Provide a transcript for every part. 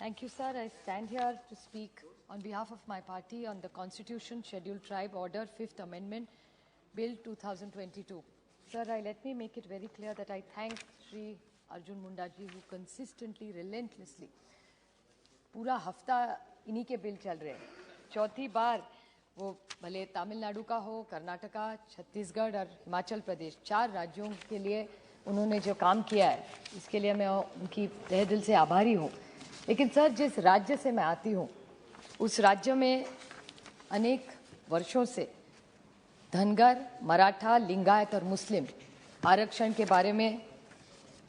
Thank you, sir. I stand here to speak on behalf of my party on the Constitution, Scheduled Tribe Order, 5th Amendment, Bill 2022. Sir, let me make it very clear that I thank Shri Arjun Munda ji who consistently, relentlessly, पूरा हफ्ता इन्हीं के bill चल रहे हैं। चौथी बार वो भले तमिलनाडु का हो, कर्नाटका, छत्तीसगढ़ और हिमाचल प्रदेश, 4 राज्यों के लिए उन्होंने जो काम किया है, इसके लिए मैं उनकी तहे दिल से आभारी हूँ। लेकिन सर, जिस राज्य से मैं आती हूँ, उस राज्य में अनेक वर्षों से धनगर, मराठा, लिंगायत और मुस्लिम आरक्षण के बारे में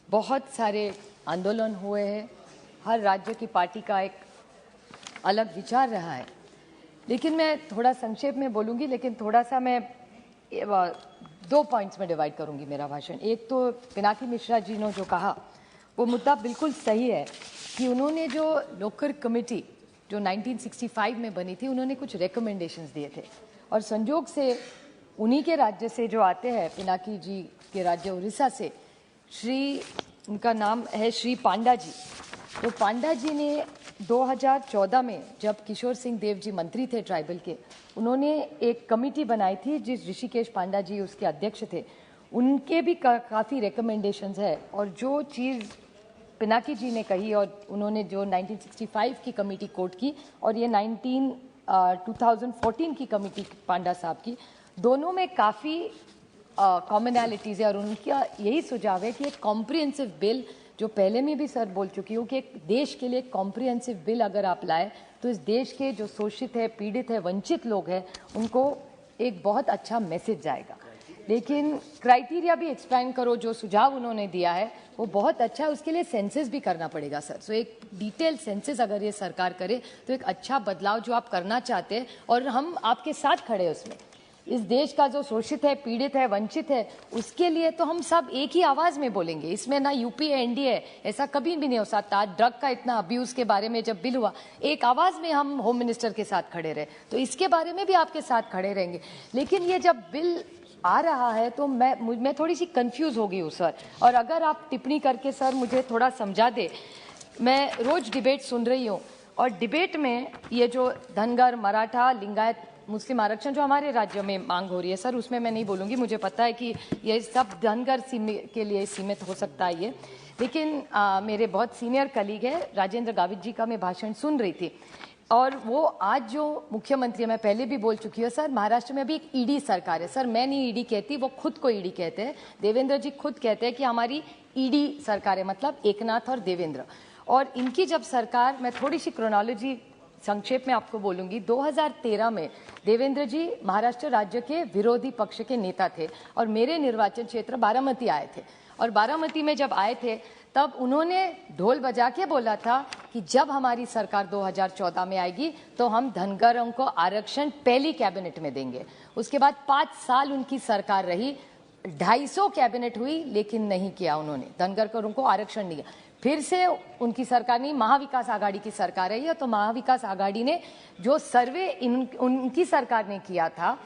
बहुत सारे आंदोलन हुए हैं। हर राज्य की पार्टी का एक अलग विचार रहा है। लेकिन मैं थोड़ा संक्षेप में बोलूँगी, लेकिन थोड़ा सा मैं 2 पॉइंट्स में डिवाइड करूँगी मेरा भाषण। एक तो पिनाकी मिश्रा जी ने जो कहा वो मुद्दा बिल्कुल सही है कि उन्होंने जो लोकर कमेटी जो 1965 में बनी थी, उन्होंने कुछ रिकमेंडेशंस दिए थे और संजोग से उन्हीं के राज्य से जो आते हैं, पिनाकी जी के राज्य उड़ीसा से, उनका नाम है श्री पांडा जी। तो पांडा जी ने 2014 में जब किशोर सिंह देव जी मंत्री थे ट्राइबल के, उन्होंने एक कमेटी बनाई थी जिस ऋषिकेश पांडा जी उसके अध्यक्ष थे। उनके भी काफ़ी रिकमेंडेशंस है और जो चीज़ पिनाकी जी ने कही और उन्होंने जो 1965 की कमेटी कोट की और ये 2014 की कमेटी पांडा साहब की, दोनों में काफ़ी कॉमनैलिटीज़ है और उनका यही सुझाव है कि एक कॉम्प्रिहेंसिव बिल, जो पहले में भी सर बोल चुकी हूँ कि एक देश के लिए कॉम्प्रिहेंसिव बिल अगर आप लाए तो इस देश के जो शोषित है, पीड़ित है, वंचित लोग हैं, उनको एक बहुत अच्छा मैसेज जाएगा। लेकिन क्राइटेरिया भी एक्सप्लेन करो, जो सुझाव उन्होंने दिया है वो बहुत अच्छा है। उसके लिए सेंसस भी करना पड़ेगा सर। सो एक डिटेल सेंसस अगर ये सरकार करे तो एक अच्छा बदलाव जो आप करना चाहते हैं, और हम आपके साथ खड़े हैं उसमें। इस देश का जो शोषित है, पीड़ित है, वंचित है, उसके लिए तो हम सब एक ही आवाज़ में बोलेंगे। इसमें ना यूपी है, एनडीए है, ऐसा कभी भी नहीं हो सकता। आज ड्रग का इतना अब्यूज़ के बारे में जब बिल हुआ, एक आवाज़ में हम होम मिनिस्टर के साथ खड़े रहे, तो इसके बारे में भी आपके साथ खड़े रहेंगे। लेकिन ये जब बिल आ रहा है तो मैं थोड़ी सी कंफ्यूज हो गई हूँ सर, और अगर आप टिप्पणी करके सर मुझे थोड़ा समझा दे। मैं रोज़ डिबेट सुन रही हूँ और डिबेट में ये जो धनगर, मराठा, लिंगायत, मुस्लिम आरक्षण जो हमारे राज्य में मांग हो रही है सर, उसमें मैं नहीं बोलूँगी। मुझे पता है कि ये सब धनगर के लिए सीमित हो सकता है ये। लेकिन मेरे बहुत सीनियर कलीग है राजेंद्र गावित जी का मैं भाषण सुन रही थी, और वो आज जो मुख्यमंत्री, मैं पहले भी बोल चुकी हूँ सर, महाराष्ट्र में अभी एक ईडी सरकार है सर। मैं नहीं ईडी कहती, वो खुद को ईडी कहते हैं। देवेंद्र जी खुद कहते हैं कि हमारी ईडी सरकार है, मतलब एकनाथ और देवेंद्र। और इनकी जब सरकार, मैं थोड़ी सी क्रोनोलॉजी संक्षेप में आपको बोलूँगी। 2013 में देवेंद्र जी महाराष्ट्र राज्य के विरोधी पक्ष के नेता थे और मेरे निर्वाचन क्षेत्र बारामती आए थे, और बारामती में जब आए थे तब उन्होंने ढोल बजा के बोला था कि जब हमारी सरकार 2014 में आएगी तो हम धनगरों को आरक्षण पहली कैबिनेट में देंगे। उसके बाद 5 साल उनकी सरकार रही, 250 कैबिनेट हुई, लेकिन नहीं किया उन्होंने, धनगरों को आरक्षण नहीं दिया। फिर से उनकी सरकार नहीं, महाविकास आघाड़ी की सरकार रही है, तो महाविकास आघाड़ी ने जो सर्वे उनकी सरकार ने किया था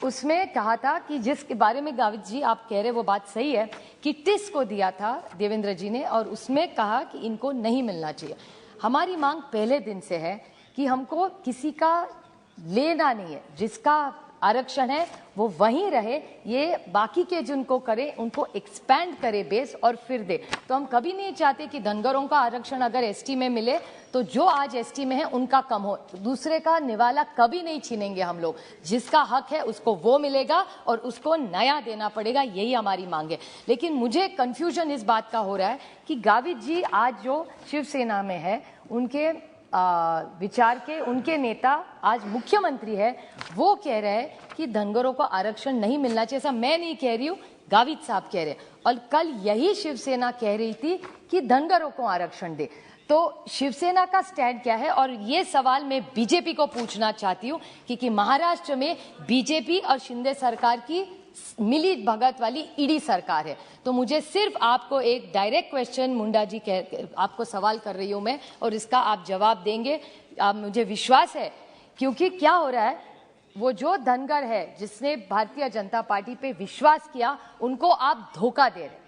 उसमें कहा था कि जिसके बारे में गावित जी आप कह रहे वो बात सही है कि टिस को दिया था देवेंद्र जी ने, और उसमें कहा कि इनको नहीं मिलना चाहिए। हमारी मांग पहले दिन से है कि हमको किसी का लेना नहीं है, जिसका आरक्षण है वो वहीं रहे, ये बाकी के जिनको करे उनको एक्सपैंड करे बेस और फिर दे। तो हम कभी नहीं चाहते कि धनगरों का आरक्षण अगर एसटी में मिले तो जो आज एसटी में है उनका कम हो। दूसरे का निवाला कभी नहीं छीनेंगे हम लोग, जिसका हक है उसको वो मिलेगा और उसको नया देना पड़ेगा, यही हमारी मांग है। लेकिन मुझे कंफ्यूजन इस बात का हो रहा है कि गावित जी आज जो शिवसेना में है, उनके विचार के उनके नेता आज मुख्यमंत्री है, वो कह रहे हैं कि धनगरों को आरक्षण नहीं मिलना चाहिए। ऐसा मैं नहीं कह रही हूँ, गावित साहब कह रहे हैं, और कल यही शिवसेना कह रही थी कि धनगरों को आरक्षण दे। तो शिवसेना का स्टैंड क्या है? और ये सवाल मैं बीजेपी को पूछना चाहती हूँ कि महाराष्ट्र में बीजेपी और शिंदे सरकार की मिली भगत वाली ईडी सरकार है। तो मुझे सिर्फ आपको एक डायरेक्ट क्वेश्चन, मुंडा जी आपको सवाल कर रही हूं मैं, और इसका आप जवाब देंगे, आप मुझे विश्वास है। क्योंकि क्या हो रहा है, वो जो धनगर है जिसने भारतीय जनता पार्टी पे विश्वास किया, उनको आप धोखा दे रहे हैं।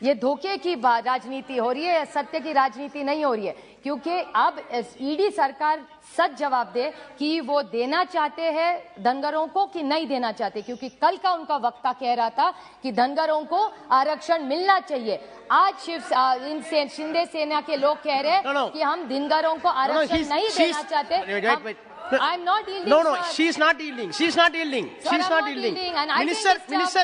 ये धोखे की राजनीति हो रही है, सत्य की राजनीति नहीं हो रही है। क्योंकि अब ईडी सरकार सच जवाब दे कि वो देना चाहते हैं धनगरों को कि नहीं देना चाहते, क्योंकि कल का उनका वक्ता कह रहा था कि धनगरों को आरक्षण मिलना चाहिए। आज शिंदे सेना के लोग कह रहे हैं कि हम धनगरों को आरक्षण नहीं देना चाहते। I am not yielding. No, she is not yielding. She is not yielding. She is not yielding.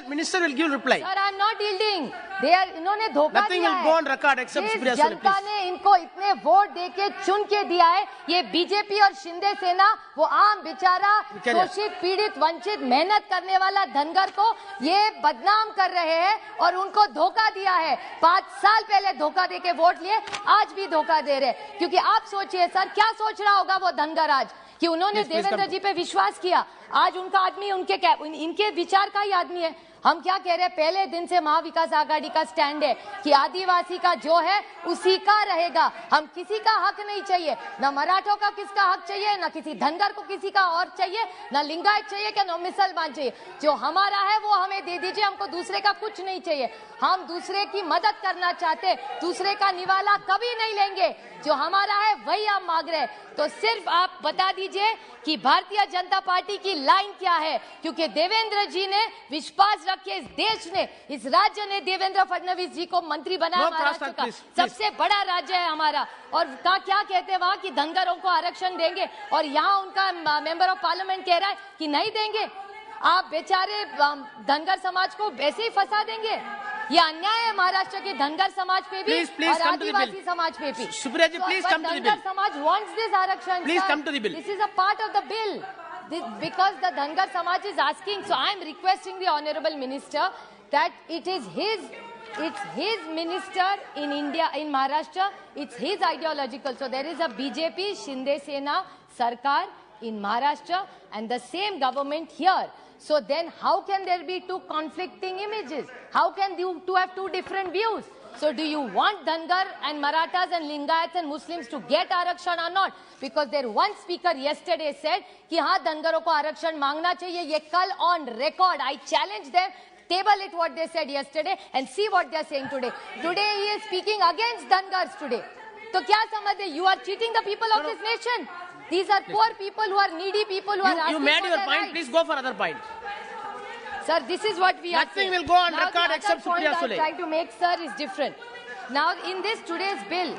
Minister will give reply. Sir, I am not yielding. इन्होंने धोखा Nothing दिया will है। go on record except Supriya Sule, Janata please. ने इनको इतने vote देके चुन के दिया है। ये बीजेपी और शिंदे सेना वो आम बेचारा शोषित पीड़ित वंचित मेहनत करने वाला धनगर को ये बदनाम कर रहे हैं और उनको धोखा दिया है। 5 साल पहले धोखा देके वोट लिए, आज भी धोखा दे रहे हैं। क्योंकि आप सोचिए सर, क्या सोच रहा होगा वो धनगर आज कि उन्होंने देवेंद्र जी पे विश्वास किया। आज उनका आदमी इनके विचार का ही आदमी है। हम क्या कह रहे हैं, पहले दिन से महाविकास आघाड़ी का स्टैंड है कि आदिवासी का जो है उसी का रहेगा। हम किसी का हक नहीं चाहिए, ना मराठों का किसका हक चाहिए, ना किसी धनगर को किसी का और चाहिए, ना लिंगायत चाहिए क्या ना मुसलमान चाहिए। जो हमारा है वो हमें दे दीजिए, हमको दूसरे का कुछ नहीं चाहिए। हम दूसरे की मदद करना चाहते, दूसरे का निवाला कभी नहीं लेंगे। जो हमारा है वही हम मांग रहे हैं। तो सिर्फ आप बता दीजिए कि भारतीय जनता पार्टी की लाइन क्या है, क्योंकि देवेंद्र जी ने विश्वास रखे, इस देश ने, इस राज्य ने देवेंद्र फडणवीस जी को मंत्री बनाया। महाराष्ट्र का सबसे बड़ा राज्य है हमारा, और क्या कहते हैं वहाँ की धनगरों को आरक्षण देंगे, और यहाँ उनका मेंबर ऑफ पार्लियामेंट कह रहा है कि नहीं देंगे। आप बेचारे धनगर समाज को वैसे ही फंसा देंगे। ये अन्याय है महाराष्ट्र के धनगर समाज पे भी और आदिवासी समाज पे भी। Supriya ji, please come to the bill. Dhangar समाज wants this आरक्षण। Please come to the bill. This is a part of the bill. Because the Dhangar Samaj is asking, so I am requesting the Honorable Minister that it's his minister in India, in Maharashtra, it's his ideological. So there is a BJP, Shinde Sena, Sarkar in Maharashtra and the same government here. So then how can there be two conflicting images? How can you two have two different views? So do you want Dhangar and Marathas and Lingayats and Muslims to get Arakshan or not? Because their one speaker yesterday said कि हाँ धनगरों को आरक्षण मांगना चाहिए। ये कल on record, I challenge them, table it what they said yesterday and see what they are saying today. Today he is speaking against Dhangars today. तो क्या समझते? You are cheating the people of this nation. These are poor people who are needy people who are asking You made for your their point. rights. Please go for another point. Sir, this is what we are Nothing saying. will go on Now, record the except other point Supriya I'm Sule. trying to make, sir, is different. Now, in this today's bill,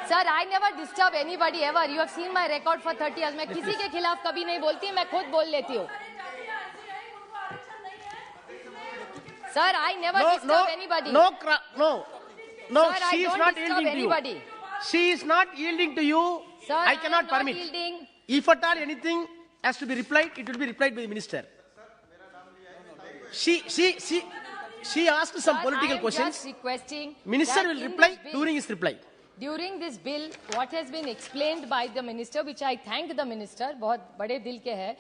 sir, I never disturb anybody ever. You have seen my record for 30 years. मैं किसी के खिलाफ कभी नहीं बोलती, मैं खुद बोल लेती हूँ. Sir, I never disturb anybody. No, Sir, she is not yielding to you. She is not yielding to you. Sir, I cannot am permit. not yielding. If at all anything has to be replied, it will be replied by the minister. She asked some Sir, political I am questions. just requesting Minister that will in reply this bill, during his reply. During this bill, what has been explained by the minister, which I thank the minister, बहुत बड़े दिल के हैं,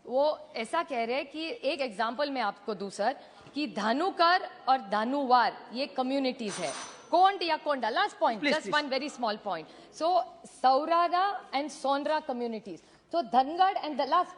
वो ऐसा कह रहे हैं कि एक एग्जाम्पल मैं आपको दूं सर, कि धानुकर और धानुवार ये कम्युनिटीज है, कोंड या Konda, last point, just one very small point. So Saurara and Sonra communities. So Dhangad and the last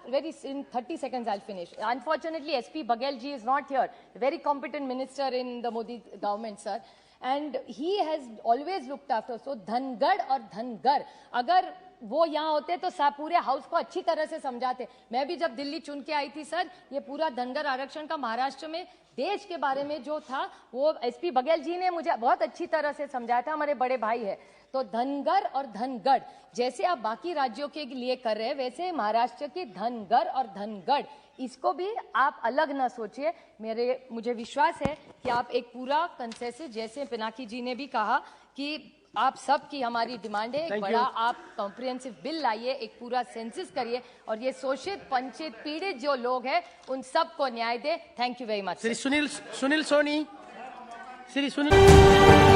in 30 seconds I'll finish. Unfortunately, SP Baghel ji is not here. A very competent minister in the Modi government, sir. And he has always looked after. So Dhangad और धनगर अगर वो यहाँ होते तो पूरे house को अच्छी तरह से समझाते. मैं भी जब दिल्ली चुन के आई थी सर, ये पूरा धनगर आरक्षण का महाराष्ट्र में देश के बारे में जो था वो SP बघेल जी ने मुझे बहुत अच्छी तरह से समझाया था. हमारे बड़े भाई है. तो धनगर और धनगढ़ जैसे आप बाकी राज्यों के लिए कर रहे हैं, वैसे महाराष्ट्र के धनगर और धनगढ़ इसको भी आप अलग ना सोचिए. मुझे विश्वास है कि आप एक पूरा कंसेंसस, जैसे पिनाकी जी ने भी कहा कि आप सब की हमारी डिमांड है, एक बड़ा आप कॉम्प्रिहेंसिव बिल लाइए, एक पूरा सेंसस करिए और ये शोषित वंचित पीड़ित जो लोग हैं उन सबको न्याय दे. Thank you very much. Shri Sunil Soni, Shri Sunil